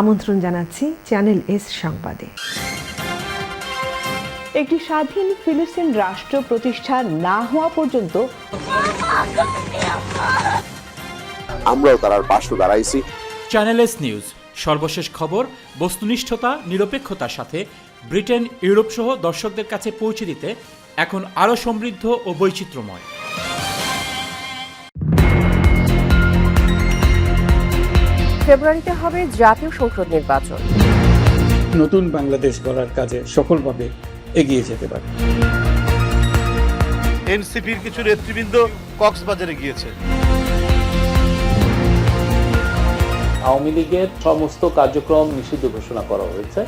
আমন্ত্রণ জানাচ্ছি channel S সংবাদে। একটি স্বাধীন ফিলিস্তিন রাষ্ট্র প্রতিষ্ঠা না হওয়া পর্যন্ত আমরাও তার পাশে দাঁড়াইছি। চ্যানেল এস নিউজ, সর্বশেষ খবর বস্তুনিষ্ঠতা, নিরপেক্ষতার সাথে ব্রিটেন, ইউরোপ সহ দর্শকদের কাছে পৌঁছে দিতে এখন আরও সমৃদ্ধ ও বৈচিত্র্যময়। ফেব্রুয়ারিতে হবে জাতীয় সংসদ নির্বাচন। নতুন বাংলাদেশ গড়ার কাজে সফলভাবে এগিয়ে যেতে পারে। এনসিপির কিছু নেতৃবৃন্দ কক্সবাজারে গিয়েছে। আওয়ামী লীগের সমস্ত কার্যক্রম নিষিদ্ধ ঘোষণা করা হয়েছে।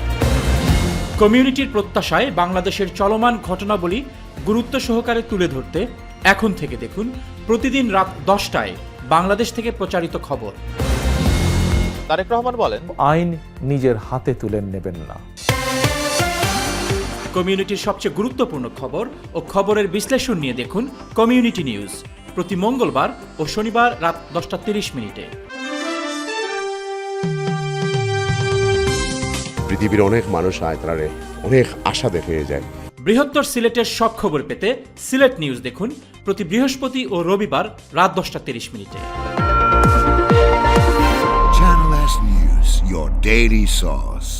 কমিউনিটির প্রত্যাশায় বাংলাদেশের চলমান ঘটনাবলী গুরুত্ব সহকারে তুলে ধরতে এখন থেকে দেখুন প্রতিদিন রাত 10টায় বাংলাদেশ থেকে প্রচারিত খবর। তারেক রহমান বলেন, আইন নিজের হাতে তুলে নেবেন না। কমিউনিটির সবচেয়ে গুরুত্বপূর্ণ খবর ও খবরের বিশ্লেষণ নিয়ে দেখুন কমিউনিটি নিউজ প্রতি মঙ্গলবার ও শনিবার রাত 10:30। পৃথিবীর অনেক মানুষ আয় তারা অনেক আশা দেখে যায়। বৃহত্তর সিলেটের সব খবর পেতে সিলেট নিউজ দেখুন প্রতি বৃহস্পতি ও রবিবার রাত 10:30। Channel S News, your daily source.